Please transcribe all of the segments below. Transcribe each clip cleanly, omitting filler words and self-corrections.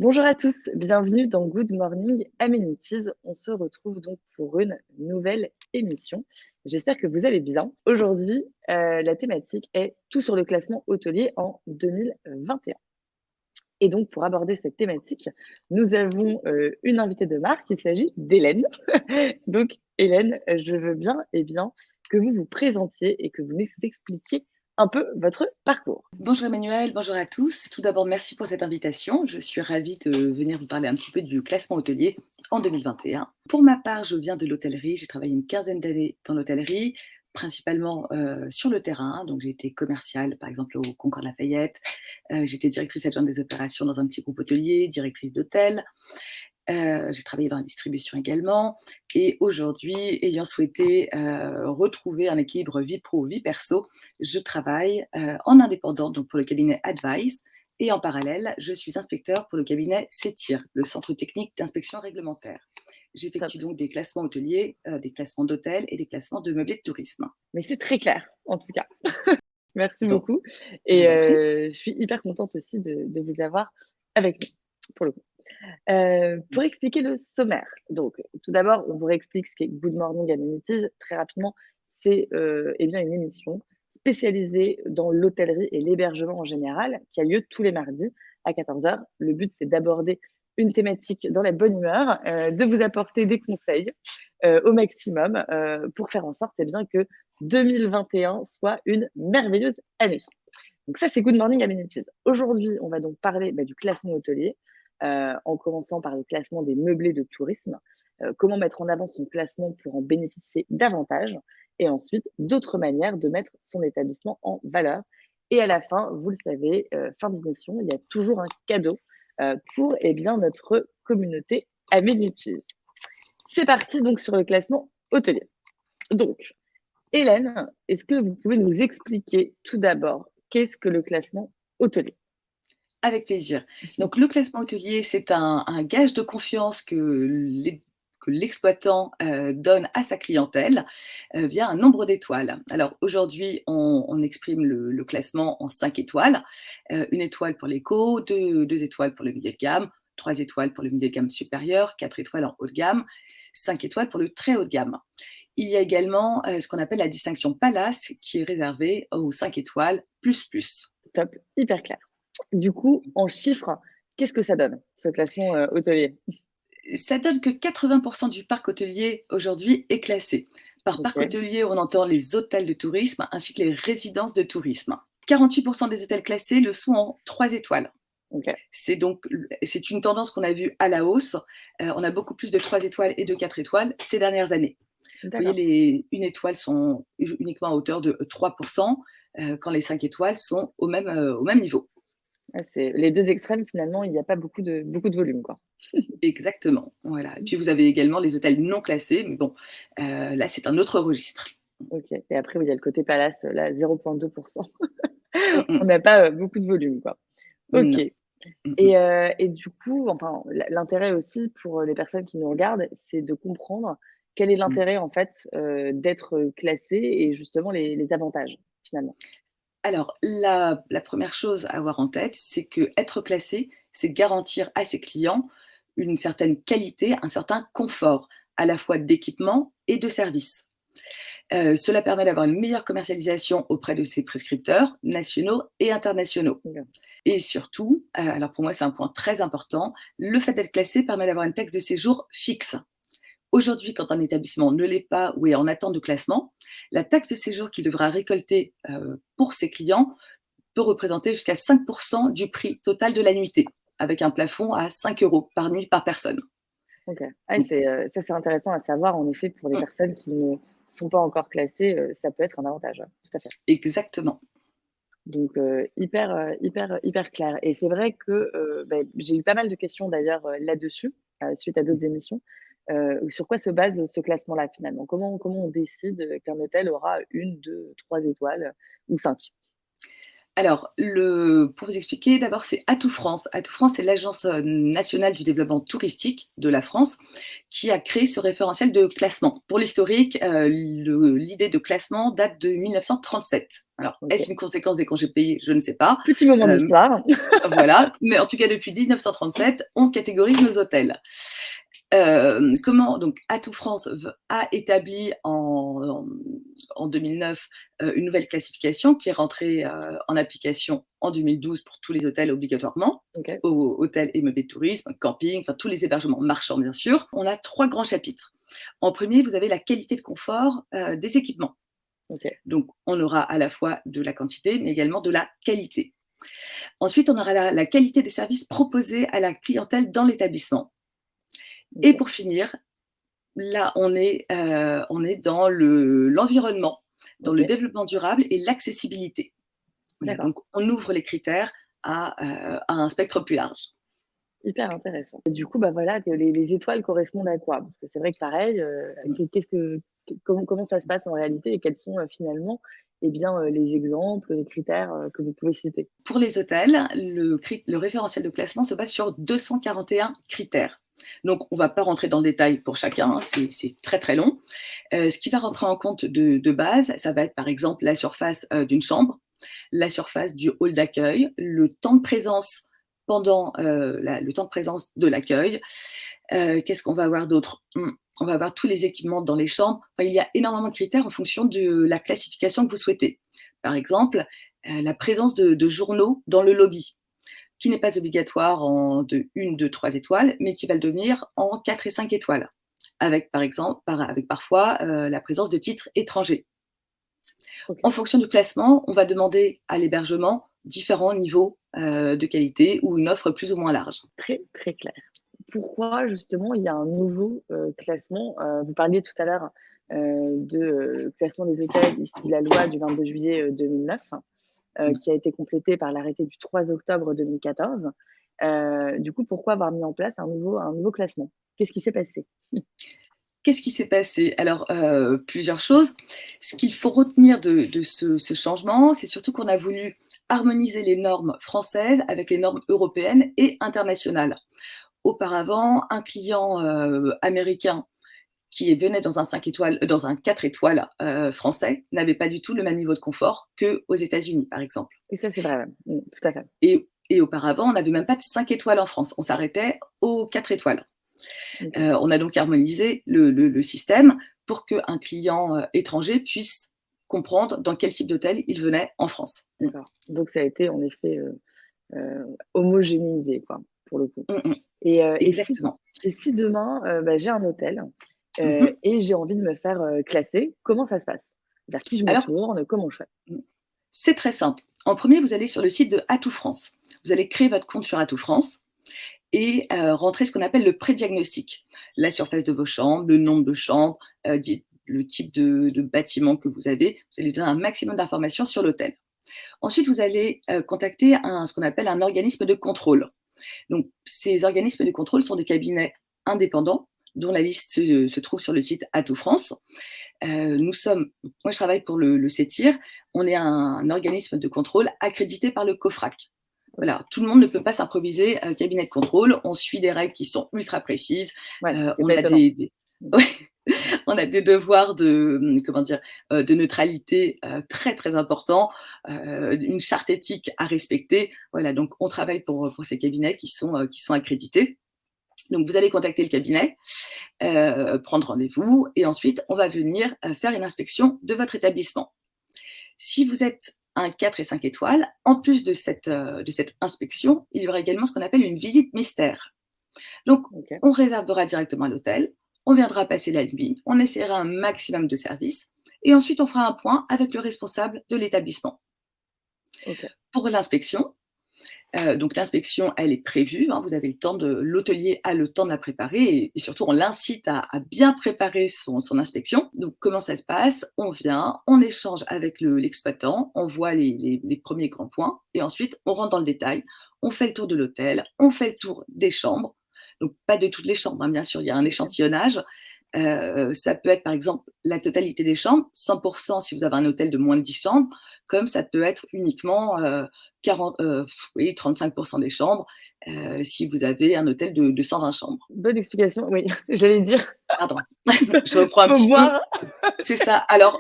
Bonjour à tous, bienvenue dans Good Morning Amenities. On se retrouve donc pour une nouvelle émission. J'espère que vous allez bien. Aujourd'hui, la thématique est tout sur le classement hôtelier en 2021. Et donc, pour aborder cette thématique, nous avons une invitée de marque. Il s'agit d'Hélène. Donc, Hélène, je veux bien, que vous vous présentiez et que vous nous expliquiez un peu votre parcours. Bonjour Emmanuel, bonjour à tous. Tout d'abord, merci pour cette invitation. Je suis ravie de venir vous parler un petit peu du classement hôtelier en 2021. Pour ma part, je viens de l'hôtellerie. J'ai travaillé une quinzaine d'années dans l'hôtellerie, principalement sur le terrain. Donc, j'ai été commerciale, par exemple, au Concorde Lafayette. J'étais directrice adjointe des opérations dans un petit groupe hôtelier, directrice d'hôtel. J'ai travaillé dans la distribution également et aujourd'hui, ayant souhaité, retrouver un équilibre vie pro, vie perso, je travaille, en indépendante, donc pour le cabinet Advice et en parallèle, je suis inspecteur pour le cabinet CETIR, le Centre technique d'inspection réglementaire. Top. J'effectue donc des classements hôteliers, des classements d'hôtels et des classements de meublés de tourisme. Mais c'est très clair, en tout cas. Merci Bon, beaucoup je et vous en prie. je suis hyper contente aussi de vous avoir avec nous, pour le coup. Pour expliquer le sommaire, donc tout d'abord, on vous réexplique ce qu'est Good Morning Amenities. Très rapidement, c'est, eh bien, une émission spécialisée dans l'hôtellerie et l'hébergement en général, qui a lieu tous les mardis à 14h. Le but, c'est d'aborder une thématique dans la bonne humeur, de vous apporter des conseils, au maximum, pour faire en sorte, eh bien, que 2021 soit une merveilleuse année. Donc ça, c'est Good Morning Amenities. Aujourd'hui, on va donc parler, du classement hôtelier, en commençant par le classement des meublés de tourisme, comment mettre en avant son classement pour en bénéficier davantage et ensuite d'autres manières de mettre son établissement en valeur. Et à la fin, vous le savez, fin d'émission, il y a toujours un cadeau, pour, eh bien, notre communauté Amenities. C'est parti donc sur le classement hôtelier. Donc, Hélène, est-ce que vous pouvez nous expliquer tout d'abord qu'est-ce que le classement hôtelier? Avec plaisir. Donc le classement hôtelier, c'est un gage de confiance que l'exploitant, donne à sa clientèle, via un nombre d'étoiles. Alors aujourd'hui, on exprime le classement en 5 étoiles, 1 étoile pour l'éco, deux étoiles pour le milieu de gamme, 3 étoiles pour le milieu de gamme supérieur, 4 étoiles en haut de gamme, 5 étoiles pour le très haut de gamme. Il y a également, ce qu'on appelle la distinction Palace qui est réservée aux 5 étoiles plus, plus. Top, hyper clair. Du coup, en chiffres, qu'est-ce que ça donne, ce classement, hôtelier? Ça donne que 80% du parc hôtelier aujourd'hui est classé. Par parc OK, hôtelier, on entend les hôtels de tourisme ainsi que les résidences de tourisme. 48% des hôtels classés le sont en 3 étoiles. OK, C'est une tendance qu'on a vue à la hausse. On a beaucoup plus de 3 étoiles et de 4 étoiles ces dernières années. Vous voyez, d'accord. les 1 étoile sont uniquement à hauteur de 3%, quand les 5 étoiles sont au même niveau. Ouais, c'est les 2 extrêmes finalement, il y a pas beaucoup de volume, quoi. Exactement, voilà. Et puis vous avez également les hôtels non classés, mais bon, là c'est un autre registre. OK et après, oui, il y a le côté palace, là 0,2. Mmh On mh. n'a pas, beaucoup de volume, quoi. OK Non. Mmh mh. et du coup, enfin, l'intérêt aussi pour, les personnes qui nous regardent, c'est de comprendre quel est Mmh. l'intérêt, en fait, d'être, classé et justement les avantages, finalement. Alors la 1re chose à avoir en tête, c'est qu'être classé, c'est garantir à ses clients une certaine qualité, un certain confort, à la fois d'équipement et de service. Cela permet d'avoir une meilleure commercialisation auprès de ses prescripteurs nationaux et internationaux. OK. Et surtout, alors pour moi c'est un point très important, le fait d'être classé permet d'avoir une taxe de séjour fixe. Aujourd'hui, quand un établissement ne l'est pas ou est en attente de classement, la taxe de séjour qu'il devra récolter, pour ses clients peut représenter jusqu'à 5 du prix total de la nuitée, avec un plafond à 5 € par nuit par personne. OK. Ah, Donc c'est, ça, c'est intéressant à savoir. En effet, pour les mmh, personnes qui ne sont pas encore classées, ça peut être un avantage, ouais, tout à fait. exactement. Donc hyper clair et c'est vrai que, j'ai eu pas mal de questions d'ailleurs, là-dessus, suite à d'autres émissions. Sur quoi se base ce classement-là, finalement? Comment on décide, qu'un hôtel aura une, deux, 3 étoiles ou 5? Alors, pour vous expliquer, d'abord, c'est Atout France. Atout France, c'est l'Agence nationale du développement touristique de la France qui a créé ce référentiel de classement. Pour l'historique, l'idée de classement date de 1937. Alors, Ok. est-ce une conséquence des congés payés? Je ne sais pas. Petit moment Euh, d'histoire. voilà. Mais en tout cas, depuis 1937, on catégorise nos hôtels. Donc Atout France a établi en 2009 une nouvelle classification qui est rentrée en application en 2012 pour tous les hôtels obligatoirement, Ok. hôtels et meublés de tourisme, camping, enfin tous les hébergements marchands bien sûr. On a 3 grands chapitres. En premier, vous avez la qualité de confort des équipements. Ok. Donc on aura à la fois de la quantité mais également de la qualité. Ensuite, on aura la qualité des services proposés à la clientèle dans l'établissement. Et Ok. pour finir, là, on est dans l'environnement, dans Ok. le développement durable et l'accessibilité. Voilà, D'accord. donc on ouvre les critères à un spectre plus large. Hyper intéressant. Et du coup, bah voilà, que les étoiles correspondent à quoi? Parce que c'est vrai que pareil, Mmh. comment ça se passe en réalité et quels sont finalement, eh bien, les exemples, les critères que vous pouvez citer? Pour les hôtels, le référentiel de classement se base sur 241 critères. Donc on ne va pas rentrer dans le détail pour chacun, hein, c'est très, très long. Ce qui va rentrer en compte de base, ça va être par exemple la surface, d'une chambre, la surface du hall d'accueil, le temps de présence pendant, le temps de présence de l'accueil. Qu'est-ce qu'on va avoir d'autre? On va avoir tous les équipements dans les chambres. Enfin, il y a énormément de critères en fonction de la classification que vous souhaitez. Par exemple, la présence de journaux dans le lobby, qui n'est pas obligatoire en de 1, 2, 3 étoiles, mais qui va le devenir en 4 et 5 étoiles, avec par exemple avec parfois, la présence de titres étrangers. OK, En fonction du classement, on va demander à l'hébergement différents niveaux, de qualité ou une offre plus ou moins large. très, très clair. Pourquoi justement il y a un nouveau, classement? Vous parliez tout à l'heure, classement des hôtels issus de la loi du 22 juillet, 2009, Mmh. qui a été complétée par l'arrêté du 3 octobre 2014. Du coup, pourquoi avoir mis en place un nouveau classement? Qu'est-ce qui s'est passé? Qu'est-ce qui s'est passé? Alors, plusieurs choses. Ce qu'il faut retenir de ce changement, c'est surtout qu'on a voulu harmoniser les normes françaises avec les normes européennes et internationales. Auparavant, un client, américain qui venait dans un 5 étoiles dans un 4 étoiles, français, n'avait pas du tout le même niveau de confort qu'aux États-Unis, par exemple. Et ça, c'est vrai, ouais. Tout à fait. Et auparavant, on n'avait même pas de 5 étoiles en France. On s'arrêtait aux 4 étoiles. OK, On a donc harmonisé le système pour qu'un client, étranger puisse comprendre dans quel type d'hôtel il venait en France. d'accord. Donc ça a été en effet, homogénéisé quoi, pour le coup. Mmh mh. Et heu, et si Exactement. et si demain, bah, j'ai un hôtel, Mmh mh. et j'ai envie de me faire, classer, comment ça se passe? Vers qui je me Alors, tourne? Comment je fais? mmh, c'est très simple. En premier, vous allez sur le site de Atout France. Vous allez créer votre compte sur Atout France et rentrer ce qu'on appelle le pré-diagnostic. La surface de vos chambres, le nombre de chambres, le type de bâtiment que vous avez. Vous allez donner un maximum d'informations sur l'hôtel. Ensuite, vous allez, contacter ce qu'on appelle un organisme de contrôle. Donc, ces organismes de contrôle sont des cabinets indépendants dont la liste se trouve sur le site Atout France. Moi, je travaille pour le CETIR. On est un organisme de contrôle accrédité par le COFRAC. OK. Voilà, tout le monde ne peut pas s'improviser cabinet de contrôle. On suit des règles qui sont ultra précises. Ouais, c'est On pas a étonnant. Mmh. ouais, on a des devoirs comment dire, de neutralité très très importants, une charte éthique à respecter. Voilà, donc on travaille pour ces cabinets qui sont accrédités. Donc vous allez contacter le cabinet, prendre rendez-vous et ensuite on va venir faire une inspection de votre établissement. Si vous êtes un 4 et 5 étoiles, en plus de cette inspection, il y aura également ce qu'on appelle une visite mystère. Donc, OK, on réservera directement à l'hôtel, on viendra passer la nuit, on essaiera un maximum de services et ensuite on fera un point avec le responsable de l'établissement. OK. Pour l'inspection, donc l'inspection, elle est prévue, hein, vous avez le temps l'hôtelier a le temps de la préparer et surtout on l'incite à bien préparer son inspection. Donc comment ça se passe? On vient, on échange avec l'exploitant, on voit les premiers grands points et ensuite on rentre dans le détail. On fait le tour de l'hôtel, on fait le tour des chambres. Donc pas de toutes les chambres, hein, bien sûr, il y a un Bien sûr. échantillonnage. Ça peut être, par exemple, la totalité des chambres, 100 si vous avez un hôtel de moins de 10 chambres, comme ça peut être uniquement, 40 oui, 35 des chambres, si vous avez un hôtel de 120 chambres. Bonne explication, oui, j'allais dire, Pardon, je reprends un faut petit peu. boire. C'est ça. Alors,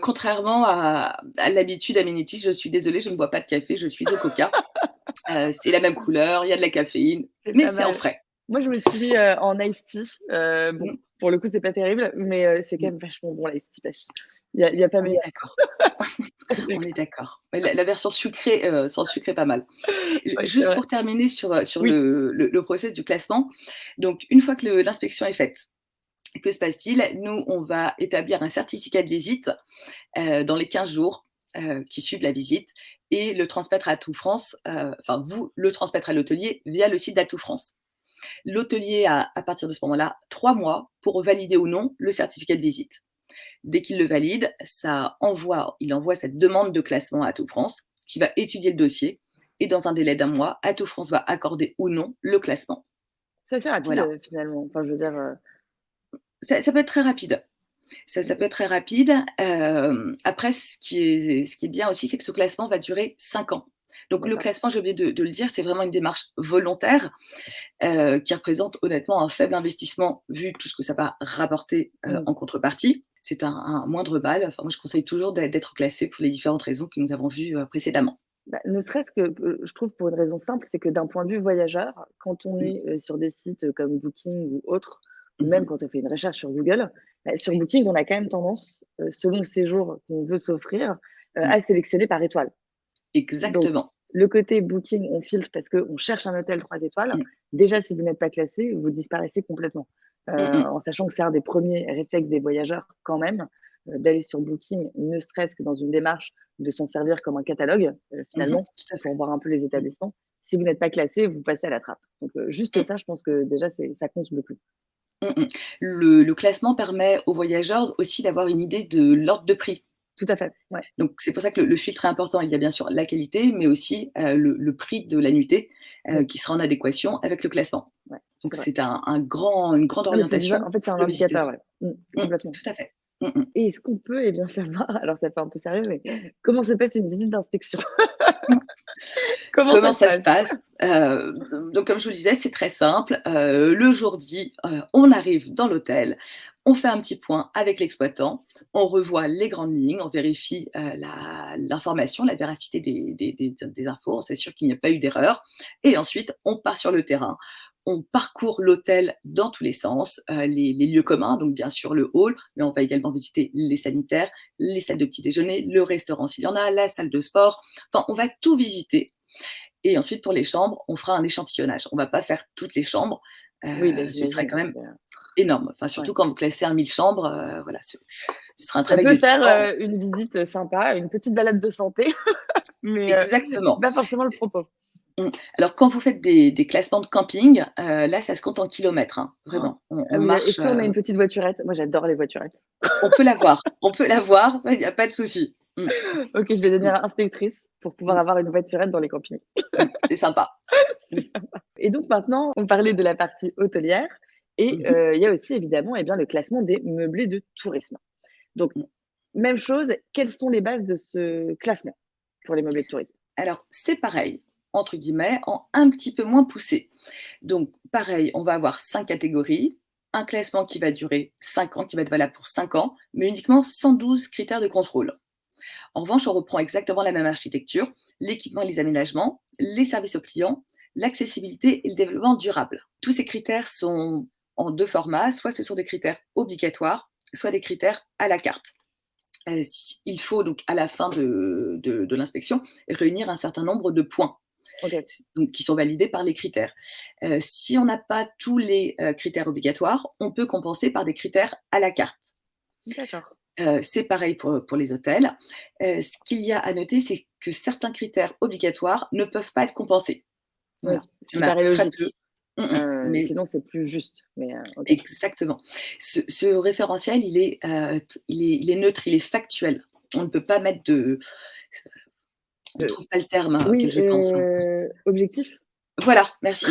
contrairement à l'habitude Amenities, je suis désolée, je ne bois pas de café, je suis au coca. C'est la même couleur, il y a de la caféine, C'est mais pas c'est en mal. frais. Moi, je me suis mis, en iced tea, bon, Mmh, pour le coup, c'est pas terrible, mais c'est quand mmh. même vachement bon l'iced tea pêche. Il y a pas On est meilleur. d'accord, on est d'accord. Ouais, la version sucrée, sans sucre est pas mal. Oui, c'est Juste vrai. pour terminer sur Oui, le process du classement, donc une fois que l'inspection est faite, que se passe-t-il? Nous, on va établir un certificat de visite, dans les 15 jours, qui suivent la visite et le transmettre à Atout France, enfin vous le transmettre à l'hôtelier via le site d'Atout France. L'hôtelier a, à partir de ce moment-là, 3 mois pour valider ou non le certificat de visite. Dès qu'il le valide, il envoie cette demande de classement à Atout France, qui va étudier le dossier et dans un délai d'un mois, Atout France va accorder ou non le classement. c'est assez rapide, Voilà. finalement. Enfin, je veux dire, Ça peut être très rapide. Ça OK. peut être très rapide. Après, ce qui est bien aussi, c'est que ce classement va durer 5 ans. Donc le D'accord. classement, j'ai oublié de le dire, c'est vraiment une démarche volontaire, qui représente honnêtement un faible investissement vu tout ce que ça va rapporter, Mmh. en contrepartie. C'est un moindre mal. Enfin, moi, je conseille toujours d'être classé pour les différentes raisons que nous avons vues, précédemment. Bah, ne serait-ce que, je trouve pour une raison simple, c'est que d'un point de vue voyageur, quand on Mmh. est, sur des sites, comme Booking ou autres, ou Mmh. même quand on fait une recherche sur Google, bah, sur Oui. Booking, on a quand même tendance, selon le séjour qu'on veut s'offrir, Mmh. à sélectionner par étoile. Donc Exactement. le côté Booking, on filtre parce qu'on cherche un hôtel 3 étoiles. Mmh. Déjà, si vous n'êtes pas classé, vous disparaissez complètement. Mmh mh. En sachant que c'est un des premiers réflexes des voyageurs quand même, d'aller sur Booking, ne serait-ce que dans une démarche de s'en servir comme un catalogue, Mmh. finalement, Tout à pour fait. voir un peu les Mmh. établissements. Si vous n'êtes pas classé, vous passez à la trappe. Donc juste Mmh. ça, je pense que déjà ça compte beaucoup. Mmh mh. Le classement permet aux voyageurs aussi d'avoir une idée de l'ordre de prix. Tout à fait, ouais. Donc c'est pour ça que le filtre est important. Il y a bien sûr la qualité, mais aussi, le prix de la nuitée, Oui, qui sera en adéquation avec le classement. ouais, Donc c'est vrai. c'est une grande Non, mais c'est déjà orientation en fait, c'est un pour le indicateur, visiteur. ouais. Complètement. Tout à fait. Mmh mh. Et est-ce qu'on peut, eh bien, savoir alors ça fait un peu sérieux, mais comment se passe une visite d'inspection? Mmh. Comment ça Comment se ça se passe? passe? Donc comme je vous le disais, c'est très simple. Le jour J, on arrive dans l'hôtel, on fait un petit point avec l'exploitant, on revoit les grandes lignes, on vérifie, l'information, la véracité des infos, on s'assure qu'il n'y a pas eu d'erreur et ensuite on part sur le terrain. On parcourt l'hôtel dans tous les sens, les lieux communs, donc bien sûr le hall, mais on va également visiter les sanitaires, les salles de petit déjeuner, le restaurant s'il y en a, la salle de sport. Enfin, on va tout visiter et ensuite, pour les chambres, on fera un échantillonnage. On va pas faire toutes les chambres, Oui, bah, ce serait j'imagine, quand même c'est, énorme. Enfin, ouais. surtout quand vous classez un 1000 chambres, voilà, ce sera un Ça travail peut de faire, titan. une visite, sympa, une petite balade de santé, mais c'est Exactement. pas forcément le propos. Mmh. Alors quand vous faites des classements de camping, là, ça se compte en kilomètres, hein, Ah vraiment. On oui, est-ce marche, qu'on a une petite voiturette? Moi, j'adore les voiturettes. on peut l'avoir, ça, il y a pas de souci. OK, je vais Mmh, devenir inspectrice pour pouvoir mmh, avoir une voiturette dans les campings. c'est sympa. Mmh, Et donc maintenant, on parlait de la partie hôtelière et mmh il y a aussi évidemment, eh bien, le classement des meublés de tourisme. Donc mh. même chose, quelles sont les bases de ce classement pour les meublés de tourisme? Alors c'est pareil, entre guillemets, en un petit peu moins poussé. Donc pareil, on va avoir 5 catégories, un classement qui va durer 5 ans, qui va être valable pour 5 ans, mais uniquement 112 critères de contrôle. En revanche, on reprend exactement la même architecture, l'équipement et les aménagements, les services aux clients, l'accessibilité et le développement durable. Tous ces critères sont en 2 formats, soit ce sont des critères obligatoires, soit des critères à la carte. Il faut donc à la fin de l'inspection réunir un certain nombre de points OK, donc qui sont validés par les critères. Si on n'a pas tous les critères obligatoires, on peut compenser par des critères à la carte. d'accord. C'est pareil pour les hôtels. Ce qu'il y a à noter, c'est que certains critères obligatoires ne peuvent pas être compensés. Oui, Voilà, ce il qui y en a paraît très peu. logique. Mais Sinon c'est plus juste, mais OK. exactement. Ce référentiel, il est neutre, il est factuel. On ne peut pas mettre de je ne Heu, trouve pas le terme, oui, auquel je pense, hein. objectif? Voilà, merci.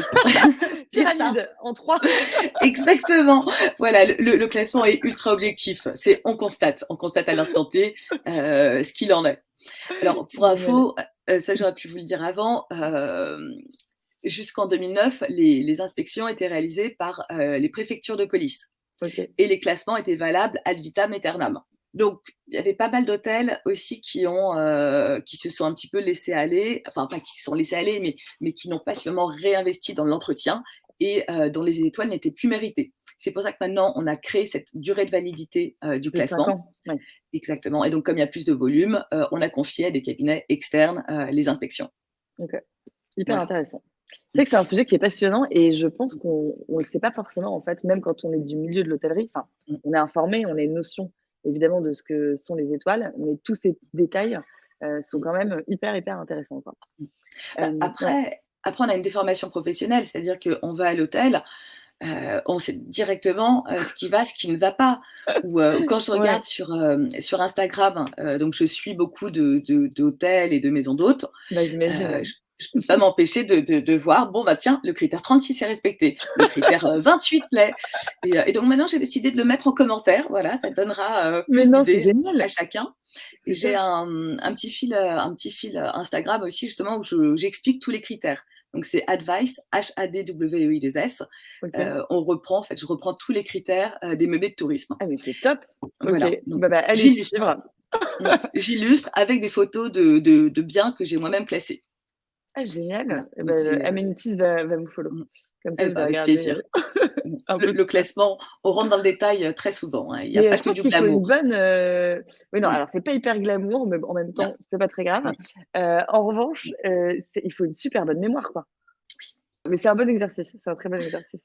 C'est ça. Pyramide en 3. Exactement. Voilà, le classement est ultra objectif. C'est on constate à l'instant T, ce qu'il en est. Alors pour Génial. info, ça j'aurais pu vous le dire avant, jusqu'en 2009, les inspections étaient réalisées par, les préfectures de police OK. et les classements étaient valables ad vitam aeternam. Donc il y avait pas mal d'hôtels aussi qui se sont un petit peu laissés aller, enfin pas qui se sont laissés aller, mais qui n'ont pas suffisamment réinvesti dans l'entretien et dont les étoiles n'étaient plus méritées. C'est pour ça que maintenant on a créé cette durée de validité, du De 5 classement. ans? Ouais. Exactement, et donc comme il y a plus de volume, on a confié à des cabinets externes, les inspections. OK. Hyper Voilà. intéressant. C'est Mmh. vrai que c'est un sujet qui est passionnant et je pense qu'on ne le sait pas forcément, en fait, même quand on est du milieu de l'hôtellerie. Enfin, Mmh. on est informé, on a une notion évidemment de ce que sont les étoiles, mais tous ces détails, sont Mmh. quand même hyper, hyper intéressants, quoi. Mmh. Bah, Ouais, après on a une déformation professionnelle, c'est-à-dire qu'on va à l'hôtel, on sait directement, ce qui va, ce qui ne va pas. Ou quand je ouais, regarde sur Instagram, donc je suis beaucoup d'hôtels et de maisons d'hôtes, bah, j'imagine, ouais. je peux pas m'empêcher de voir, bon, bah, tiens, le critère 36 est respecté, le critère, 28 l'est et donc maintenant j'ai décidé de le mettre en commentaire, voilà, ça donnera, Mais plus non, c'est d'idées à génial! chacun. Et C'est j'ai top. un petit fil, Instagram aussi justement où j'explique tous les critères. Donc c'est Advice, Hadweis. OK. On reprend en fait, je reprends tous les critères, des meublés de tourisme. Ah mais c'est top! OK, Voilà, donc bah, allez j'illustre. suivre. J'illustre avec des photos de biens que j'ai moi-même classés. Ah génial! Voilà, Et donc bah, c'est, Amenities va me follow. mmh, Comme ça, je bah, vais avec regarder, plaisir. Mmh. un peu Le tout ça. classement, on rentre dans le détail, très souvent, hein, il y a Mais, pas je que pense du qu'il faut une glamour. bonne, oui, non, Mmh. alors c'est pas hyper glamour, mais bon, en même Non. temps, c'est pas très grave. Mmh. En revanche, c'est il faut une super bonne mémoire, quoi. Mais c'est un bon exercice, c'est un très bon exercice.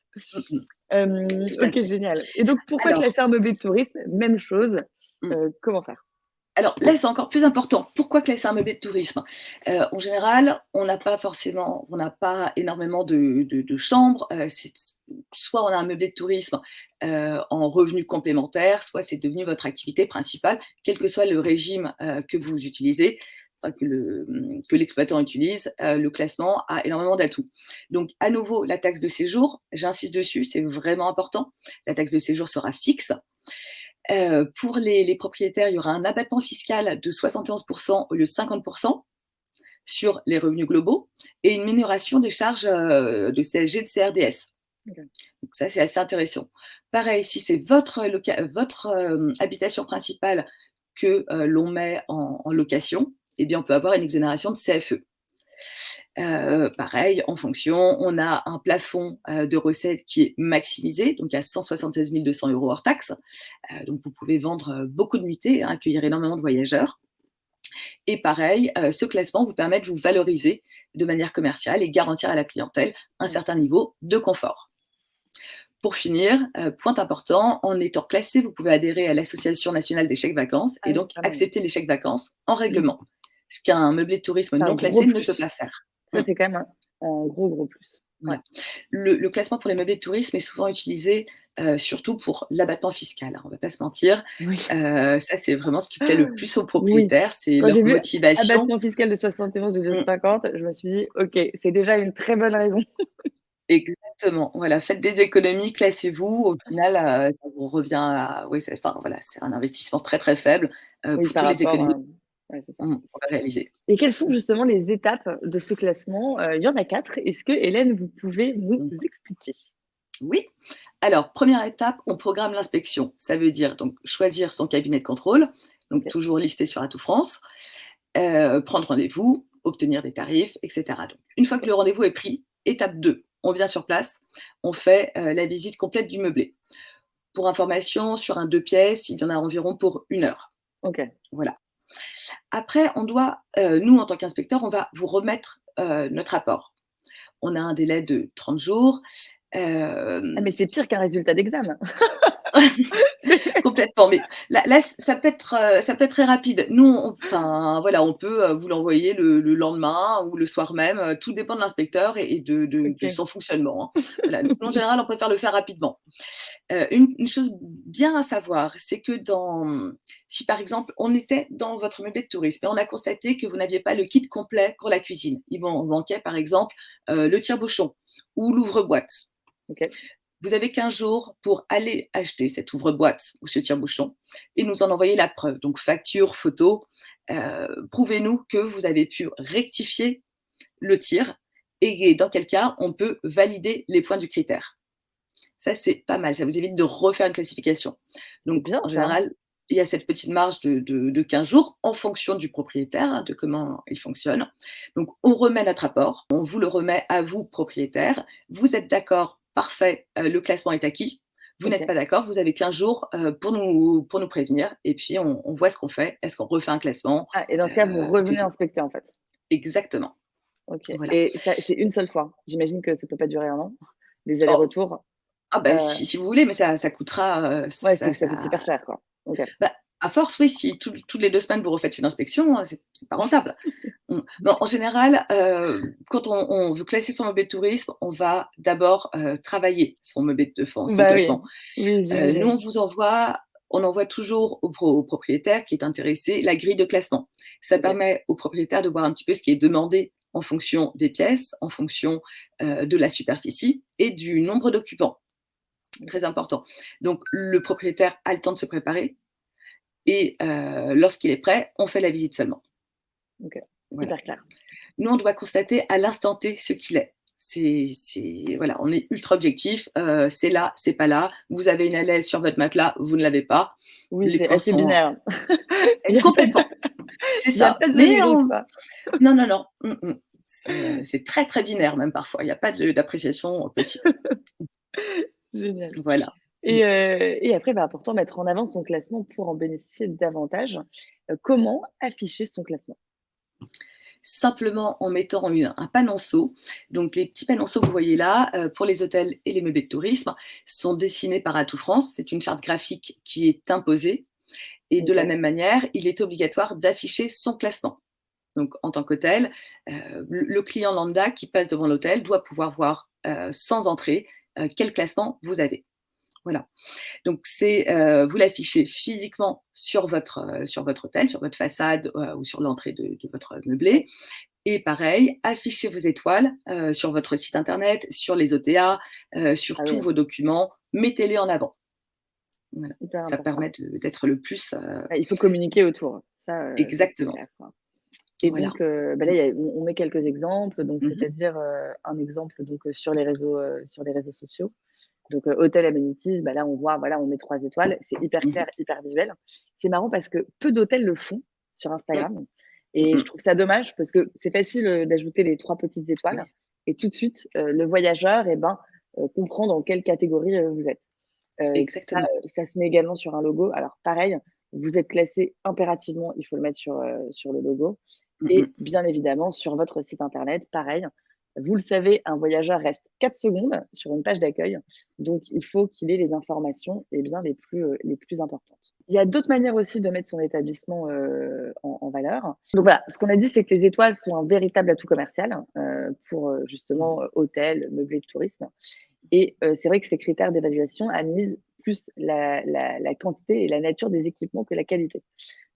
Mmh mh. Tout à OK, fait. génial. Et donc pourquoi Alors, classer un meublé de tourisme? Même chose, mmh. comment faire? Alors là, c'est encore plus important. Pourquoi classer un meublé de tourisme? En général, on n'a pas énormément de chambres, c'est soit on a un meublé de tourisme, en revenu complémentaire, soit c'est devenu votre activité principale, quel que soit le régime, que vous utilisez, enfin que l'exploitant utilise, le classement a énormément d'atouts. Donc à nouveau, la taxe de séjour, j'insiste dessus, c'est vraiment important. La taxe de séjour sera fixe. Pour les propriétaires, il y aura un abattement fiscal de 71 au lieu de 50 sur les revenus globaux et une minoration des charges, de CSG, de CRDS. OK. Donc ça, c'est assez intéressant. Pareil, si c'est votre, habitation principale que, l'on met en location, eh bien, on peut avoir une exonération de CFE. Pareil, en fonction, on a un plafond, de recettes qui est maximisé, donc à 176 200 € hors taxes. Donc vous pouvez vendre, beaucoup de nuitées, hein, accueillir énormément de voyageurs et pareil, ce classement vous permet de vous valoriser de manière commerciale et garantir à la clientèle un Ouais. certain niveau de confort. Pour finir, point important, en étant classé, vous pouvez adhérer à l'Association nationale des chèques vacances Ah et oui, donc quand même. accepter les chèques vacances en Mmh. règlement, ce qu'un meublé de tourisme C'est un non gros classé ne peut plus. pas faire. Ça, Mmh. c'est quand même un gros, gros plus. Ouais. Voilà. Le classement pour les meublés de tourisme est souvent utilisé, surtout pour l'abattement fiscal, hein, on va pas se mentir. Oui. Ça, c'est vraiment ce qui plaît le plus aux Oui. propriétaires, c'est Quand leur j'ai vu motivation. abattement fiscal de 71 au lieu de Mmh, 50, je me suis dit: «OK, c'est déjà une très bonne raison». exactement, voilà, faites des économies, classez-vous, au final, ça vous revient à oui, c'est enfin, voilà, c'est un investissement très, très faible, Oui, pour par toutes les rapport, économies, ouais, c'est ça. qu'on va réaliser. Et quelles sont justement les étapes de ce classement? Il y en a 4. Est-ce que Hélène, vous pouvez nous Mmh. expliquer? Oui. Alors, première étape, on programme l'inspection. Ça veut dire donc choisir son cabinet de contrôle, donc OK. toujours listé sur Atout France, prendre rendez-vous, obtenir des tarifs, et cetera. Donc une fois que OK. le rendez-vous est pris, étape 2, on vient sur place, on fait, la visite complète du meublé. Pour information, sur un 2 pièces, il y en a environ pour 1 heure. OK. Voilà. Après, on doit, nous en tant qu'inspecteur, on va vous remettre, notre rapport. On a un délai de 30 jours. Ah Hem mais c'est pire qu'un résultat d'examen. Complètement, mais là, ça peut être très rapide. Nous, enfin, voilà, on peut, vous l'envoyer le lendemain ou le soir même, tout dépend de l'inspecteur et de OK. son fonctionnement, hein. Voilà, nous, en général, on préfère le faire rapidement. Une chose bien à savoir, c'est que si par exemple, on était dans votre meublé de tourisme et on a constaté que vous n'aviez pas le kit complet pour la cuisine. Il vous manquait par exemple, le tire-bouchon ou l'ouvre-boîte. OK. Vous avez 15 jours pour aller acheter cet ouvre-boîte ou ce tire-bouchon et nous en envoyer la preuve. Donc facture, photo, prouvez-nous que vous avez pu rectifier le tir et dans quel cas on peut valider les points du critère. Ça, c'est pas mal, ça vous évite de refaire une classification. C'est Donc bien en ça, hein. général, il y a cette petite marge de 15 jours en fonction du propriétaire, hein, de comment il fonctionne. Donc on remet notre rapport, on vous le remet à vous, propriétaire. Vous êtes d'accord, parfait, le classement est acquis. Vous n'êtes OK. pas d'accord, vous avez 15 jours, pour nous prévenir et puis on voit ce qu'on fait. Est-ce qu'on refait un classement? Ah et dans ce cas, vous Et revenez tout. inspecter, en fait? Exactement, OK voilà. et ça, c'est une seule fois? J'imagine que ça peut pas durer 1 an? Les Oh, allers-retours? ah bah, Heu, si vous voulez, mais ça coûtera, ouais, ça ça coûte super ça cher, quoi. OK. bah, à force, oui, si toutes les 2 semaines vous refaites une inspection, c'est pas rentable. Non, en général, quand on veut classer son meublé de tourisme, on va d'abord, travailler son Bah oui, classement. oui, Nous, j'imagine. on envoie toujours au propriétaire qui est intéressé la grille de classement. Ça OK. permet au propriétaire de voir un petit peu ce qui est demandé en fonction des pièces, en fonction, de la superficie et du nombre d'occupants. OK. Très important. Donc le propriétaire a le temps de se préparer et lorsqu'il est prêt, on fait la visite seulement. OK. Voilà. Hyper clair. Nous, on doit constater à l'instant T ce qu'il est. Voilà, on est ultra objectif, c'est là, c'est pas là. Vous avez une alaise sur votre matelas, vous ne l'avez pas. Oui, Les c'est points assez sont binaire. Il y a pas complètement, c'est il y a ça. pas de zone Mais grise, quoi. non, non, non, c'est très, très binaire même parfois. Il y a pas d'appréciation possible. Génial Voilà. Mmh. et après, bah, important, mettre en avant son classement pour en bénéficier davantage. Comment afficher son classement? Simplement en mettant un panonceau. Donc les petits panonceaux que vous voyez là, pour les hôtels et les meublés de tourisme, sont dessinés par Atout France. C'est une charte graphique qui est imposée et de la OK. même manière, il est obligatoire d'afficher son classement. Donc en tant qu'hôtel, le client lambda qui passe devant l'hôtel doit pouvoir voir, sans entrée, quel classement vous avez. Voilà. Donc vous l'affichez physiquement sur votre hôtel, sur votre façade, ou sur l'entrée de votre meublé et pareil, affichez vos étoiles, sur votre site internet, sur les OTA, sur Ah tous oui, vos documents, mettez-les en avant. Voilà. hyper Ça important. permet d'être le plus, Ouais, il faut communiquer autour. Ça, c'est exactement. clair, quoi et Voilà. donc, bah, là, il y a on met quelques exemples, donc Mmh mh. c'est-à-dire, un exemple donc, sur les réseaux sociaux. Donc, Hotel Amenities, bah, là, on voit, voilà, on met 3 étoiles. C'est hyper Mmh clair, mh. hyper visuel. C'est marrant parce que peu d'hôtels le font sur Mmh. Instagram Mmh et je mh. trouve ça dommage parce que c'est facile, d'ajouter les 3 petites étoiles Oui, et tout de suite, le voyageur et ben, comprend dans quelle catégorie, vous êtes. Ça, exactement. ça se met également sur un logo. Alors pareil, vous êtes classé impérativement, il faut le mettre sur le logo Mmh et mh. bien évidemment sur votre site internet, pareil. Vous le savez, un voyageur reste 4 secondes sur une page d'accueil, donc il faut qu'il ait les informations, eh bien, les plus importantes. Il y a d'autres manières aussi de mettre son établissement, en valeur. Donc voilà, ce qu'on a dit, c'est que les étoiles sont un véritable atout commercial, pour, Mmh. justement, hôtels, meublés de tourisme et c'est vrai que ces critères d'évaluation analysent plus la quantité et la nature des équipements que la qualité.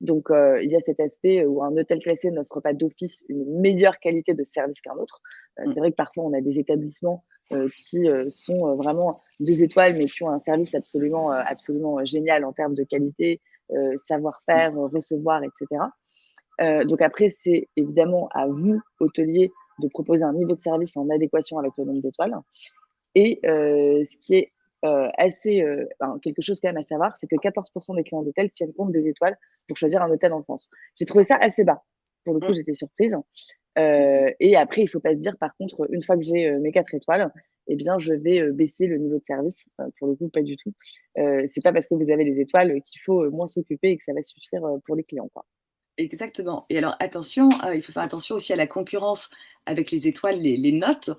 Donc il y a cet aspect où un hôtel classé n'offre pas d'office une meilleure qualité de service qu'un autre. Mmh. C'est vrai que parfois on a des établissements, qui, sont, vraiment 2 étoiles, mais qui ont un service absolument, génial en termes de qualité, Mmh. savoir-faire, recevoir et cetera. Donc après, c'est évidemment à vous, hôteliers, de proposer un niveau de service en adéquation avec le nombre d'étoiles. Et ce qui est, assez, enfin, quelque chose quand même à savoir, c'est que 14 des clients d'hôtels tiennent compte des étoiles pour choisir un hôtel en France. J'ai trouvé ça assez bas. Pour le coup, Mmh. j'étais surprise. Mmh mh. Et après, il faut pas se dire par contre, une fois que j'ai, mes 4 étoiles, eh bien, je vais, baisser le niveau de service. Pour le coup, pas du tout. C'est pas parce que vous avez des étoiles, qu'il faut, moins s'occuper et que ça va suffire, pour les clients, quoi. Exactement et alors attention, il faut faire attention aussi à la concurrence avec les étoiles, les notes,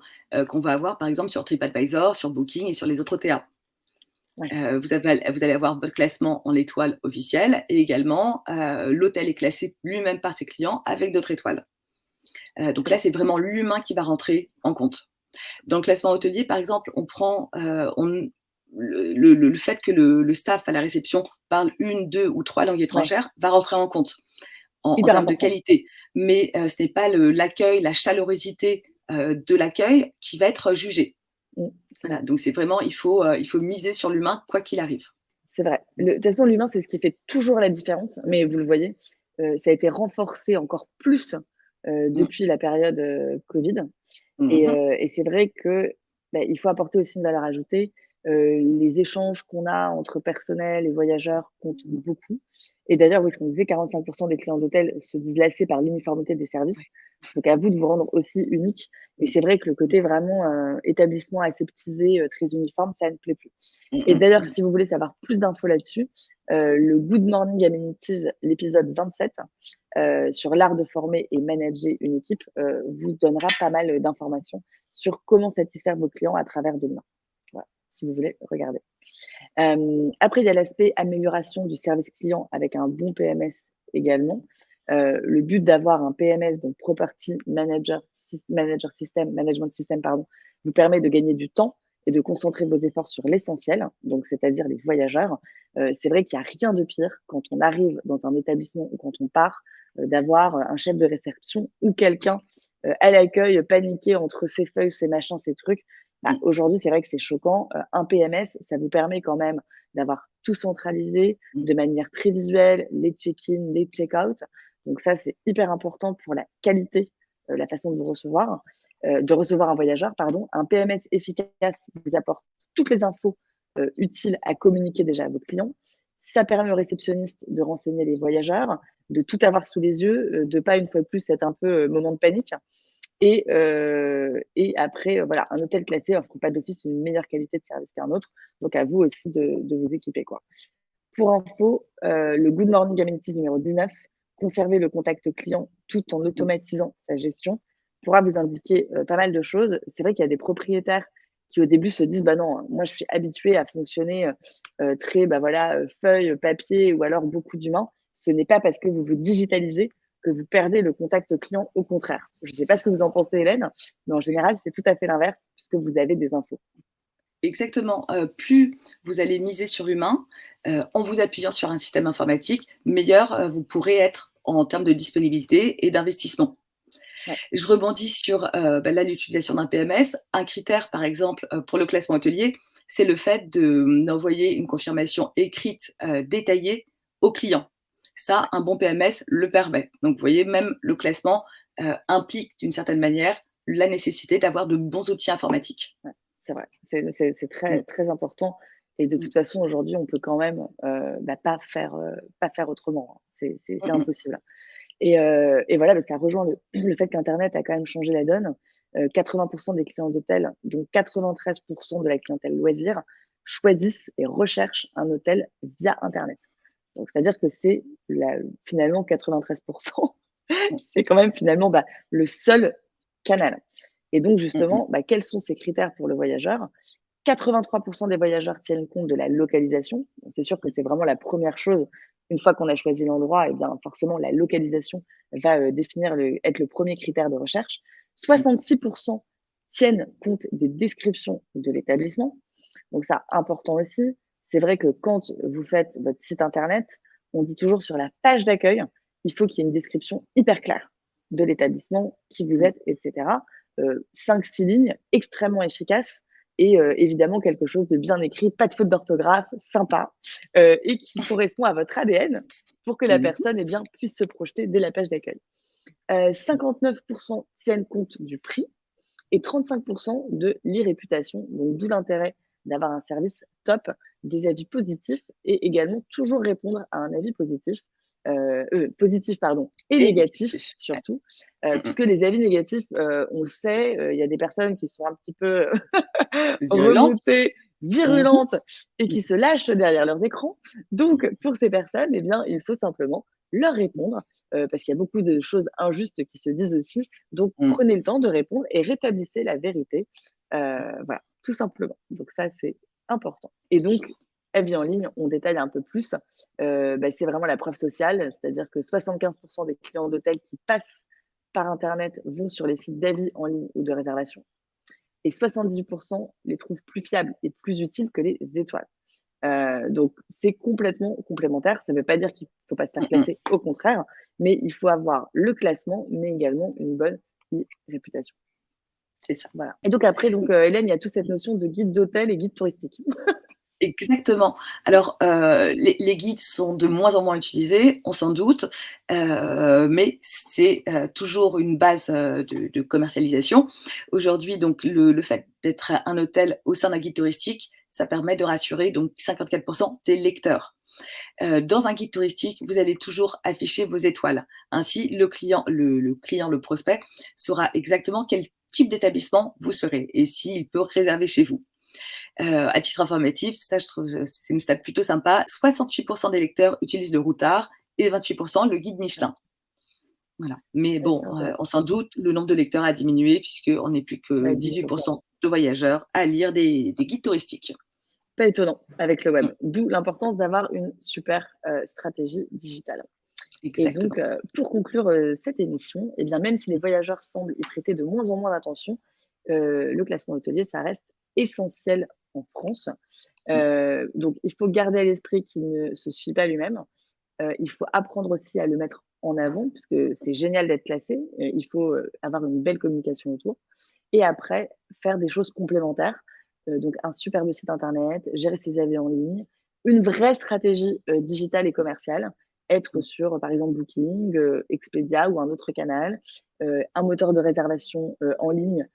qu'on va avoir par exemple sur TripAdvisor, sur Booking et sur les autres OTA. Ouais. Vous allez avoir votre classement en étoiles officielles et également, l'hôtel est classé lui-même par ses clients avec d'autres étoiles. Donc C'est là, vrai. c'est vraiment l'humain qui va rentrer en compte. Dans le classement hôtelier, par exemple, on prend, le fait que le staff à la réception parle 1, 2 ou 3 langues Ouais, étrangères va rentrer en compte en hyper termes de important. qualité. Mais, ce n'est pas l'accueil, la chaleurosité, de l'accueil qui va être jugée. Mmh. Voilà, donc c'est vraiment il faut miser sur l'humain quoi qu'il arrive. C'est vrai. Mmh. De toute façon, l'humain, c'est ce qui fait toujours la différence, mais vous le voyez, ça a été renforcé encore plus, Mmh. depuis la période, covid. Mmh Et mh. c'est vrai que, bah, il faut apporter aussi une valeur ajoutée. Les échanges qu'on a entre personnel et voyageurs comptent beaucoup. Et d'ailleurs, oui, ce qu'on disait, 45 des clients d'hôtels se disent lassés par l'uniformité des services. Ouais. Donc à vous de vous rendre aussi unique. Et Mmh. c'est vrai que le Mmh. côté vraiment, établissement aseptisé, très uniforme, ça ne plaît plus. Mmh Et mh. d'ailleurs, Mmh. si vous voulez savoir plus d'infos là-dessus, le Good Morning Amenities, l'épisode 27, sur l'art de former et manager une équipe, vous donnera pas mal, d'informations sur comment satisfaire vos clients à travers de l'humain. Voilà, si vous voulez regarder. Après, il y a l'aspect amélioration du service client avec un bon PMS également. Le but d'avoir un PMS, donc Property Management System, pardon, vous permet de gagner du temps et de concentrer vos efforts sur l'essentiel, donc c'est-à-dire les voyageurs. C'est vrai qu'il y a rien de pire quand on arrive dans un établissement ou quand on part, d'avoir, un chef de réception ou quelqu'un, à l'accueil paniqué entre ses feuilles, ses machins, ses trucs. Bah, Mmh. aujourd'hui, c'est vrai que c'est choquant. Un PMS, ça vous permet quand même d'avoir tout centralisé Mmh. de manière très visuelle, les check-in, les check-out. Donc ça, c'est hyper important pour la qualité, la façon de recevoir un voyageur, pardon. Un PMS efficace vous apporte toutes les infos, utiles à communiquer déjà à vos clients. Ça permet aux réceptionnistes de renseigner les voyageurs, de tout avoir sous les yeux, de pas une fois de plus être un peu, moment de panique. Et après, voilà, un hôtel classé offre pas d'office une meilleure qualité de service qu'un autre. Donc à vous aussi de vous équiper, quoi. Pour info, le Good Morning Amenities numéro 19, conserver le contact client tout en Mmh. automatisant sa gestion, pourra vous indiquer, pas mal de choses. C'est vrai qu'il y a des propriétaires qui, au début, se disent: «Bah non, moi je suis habitué à fonctionner, très, bah, voilà, feuille, papier ou alors beaucoup d'humains». Ce n'est pas parce que vous vous digitalisez que vous perdez le contact client, au contraire. Je ne sais pas ce que vous en pensez, Hélène, mais en général, c'est tout à fait l'inverse puisque vous avez des infos. Exactement, plus vous allez miser sur l'humain, en vous appuyant sur un système informatique, meilleur, vous pourrez être en termes de disponibilité et d'investissement. Ouais, Je rebondis sur, là, l'utilisation d'un PMS. Un critère, par exemple, pour le classement hôtelier, c'est le fait d'envoyer une confirmation écrite, détaillée au client. Ça, un bon PMS le permet. Donc vous voyez, même le classement, implique d'une certaine manière la nécessité d'avoir de bons outils informatiques. ouais, c'est vrai. C'est Mmh. très, très important et de Mmh. toute façon, aujourd'hui, on peut quand même, bah, pas faire autrement, hein. C'est Mmh mh. impossible. Et voilà, bah, ça rejoint le fait qu'internet a quand même changé la donne. 80 des clients d'hôtels, dont 93 de la clientèle loisirs, choisissent et recherchent un hôtel via internet. Donc c'est-à-dire que c'est la finalement 93 Mmh. c'est quand même finalement, bah, le seul canal. Et donc Mmh mh. justement, bah, quels sont ces critères pour le voyageur? 83 des voyageurs tiennent compte de la localisation. Bon, c'est sûr que c'est vraiment la première chose. Une fois qu'on a choisi l'endroit, et bien forcément la localisation va, être le premier critère de recherche. Mmh. 66 tiennent compte des descriptions de l'établissement. Donc ça, important aussi. C'est vrai que quand vous faites votre site internet, on dit toujours sur la page d'accueil, il faut qu'il y ait une description hyper claire de l'établissement, qui vous Mmh. êtes, et cetera. 5-6 lignes, extrêmement efficaces et évidemment quelque chose de bien écrit, pas de faute d'orthographe, sympa, et qui correspond à votre ADN pour que la Mmh mh. personne, eh bien, puisse se projeter dès la page d'accueil. 59 tiennent compte du prix et 35 de l'e-réputation, donc d'où l'intérêt d'avoir un service top, des avis positifs et également toujours répondre à un avis positif, positif pardon et Et négatif négatif. Ouais. surtout, Mmh mh. puisque les avis négatifs, on le sait, il y a des personnes qui sont un petit peu Virulente. remontées, Mmh mh. virulentes et Mmh. qui se lâchent derrière leurs écrans. Donc pour ces personnes, eh bien, il faut simplement leur répondre, parce qu'il y a beaucoup de choses injustes qui se disent aussi. Donc Mmh. prenez le temps de répondre et rétablissez la vérité, voilà, tout simplement. Donc ça, c'est important et donc avis en ligne, on détaille un peu plus. C'est vraiment la preuve sociale, c'est-à-dire que 75% des clients d'hôtels qui passent par internet vont sur les sites d'avis en ligne ou de réservation et 78% les trouvent plus fiables et plus utiles que les étoiles. Donc c'est complètement complémentaire. Ça ne veut pas dire qu'il ne faut pas se faire classer, au contraire, mais il faut avoir le classement, mais également une bonne réputation. C'est ça. Voilà. Et donc après, Hélène, il y a toute cette notion de guide d'hôtel et guide touristique. Exactement. Alors, les guides sont de moins en moins utilisés, on s'en doute, mais c'est toujours une base de commercialisation. Aujourd'hui, donc, le fait d'être un hôtel au sein d'un guide touristique, ça permet de rassurer donc 54% des lecteurs. Dans un guide touristique, vous allez toujours afficher vos étoiles. Ainsi, le client, le prospect, saura exactement quel type d'établissement vous serez et s'il peut réserver chez vous. À titre informatif, ça je trouve c'est une stat plutôt sympa, 68% des lecteurs utilisent le Routard et 28% le guide Michelin. Voilà. Mais bon, on s'en doute, le nombre de lecteurs a diminué puisqu'on n'est plus que 18% de voyageurs à lire des guides touristiques. Pas étonnant avec le web, d'où l'importance d'avoir une super stratégie digitale. Exactement. Et donc, pour conclure cette émission, eh bien, même si les voyageurs semblent y prêter de moins en moins d'attention, le classement hôtelier, ça reste essentiel en France. Donc, il faut garder à l'esprit qu'il ne se suffit pas lui-même. Il faut apprendre aussi à le mettre en avant, puisque c'est génial d'être classé. Il faut avoir une belle communication autour. Et après, faire des choses complémentaires. Donc, un superbe site internet, gérer ses avis en ligne, une vraie stratégie digitale et commerciale, être sur, par exemple, Booking, Expedia ou un autre canal, un moteur de réservation en ligne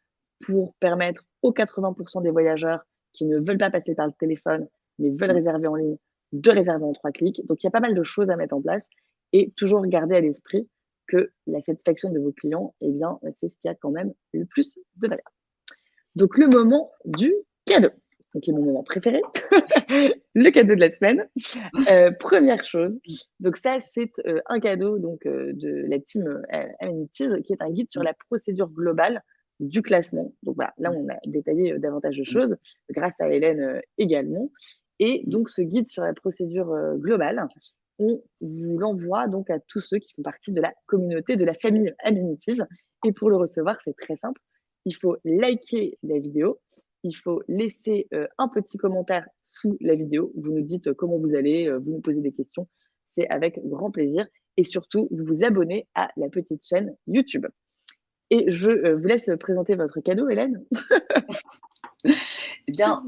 pour permettre aux 80% des voyageurs qui ne veulent pas passer par le téléphone, mais veulent réserver en ligne, de réserver en 3 clics. Donc, il y a pas mal de choses à mettre en place et toujours garder à l'esprit que la satisfaction de vos clients, eh bien, c'est ce qui a quand même le plus de valeur. Donc, le moment du cadeau, qui est mon moment préféré, le cadeau de la semaine. Première chose, donc ça, c'est un cadeau de la team Amenities, qui est un guide sur la procédure globale du classement. Donc voilà, là, on a détaillé davantage de choses, grâce à Hélène également. Et donc, ce guide sur la procédure globale, on vous l'envoie donc à tous ceux qui font partie de la communauté, de la famille Amenities. Et pour le recevoir, c'est très simple. Il faut liker la vidéo, il faut laisser un petit commentaire sous la vidéo. Vous nous dites comment vous allez, vous nous posez des questions. C'est avec grand plaisir. Et surtout, vous vous abonnez à la petite chaîne YouTube. Et je vous laisse présenter votre cadeau, Hélène. Eh bien,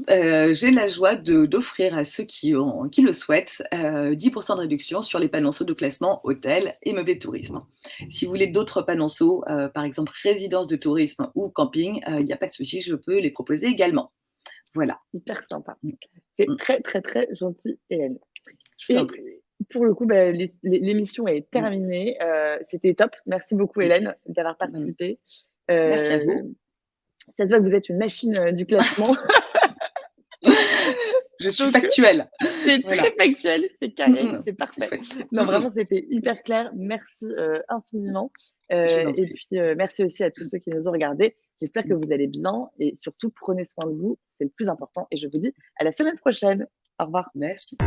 j'ai la joie d'offrir à ceux qui le souhaitent 10% de réduction sur les panonceaux de classement hôtel et meublés de tourisme. Si vous voulez d'autres panonceaux, par exemple résidence de tourisme ou camping, il n'y a pas de souci, je peux les proposer également. Voilà. Hyper sympa. C'est très, très, très gentil, Hélène. Et pour le coup, l'émission est terminée. C'était top. Merci beaucoup, Hélène, d'avoir participé. Merci à vous. Ça se voit que vous êtes une machine du classement. Je suis factuelle. C'est très factuel, c'est carré, c'est parfait. Non, vraiment, c'était hyper clair. Merci infiniment. Et puis, merci aussi à tous ceux qui nous ont regardés. J'espère que vous allez bien et surtout, prenez soin de vous. C'est le plus important. Et je vous dis à la semaine prochaine. Au revoir. Merci.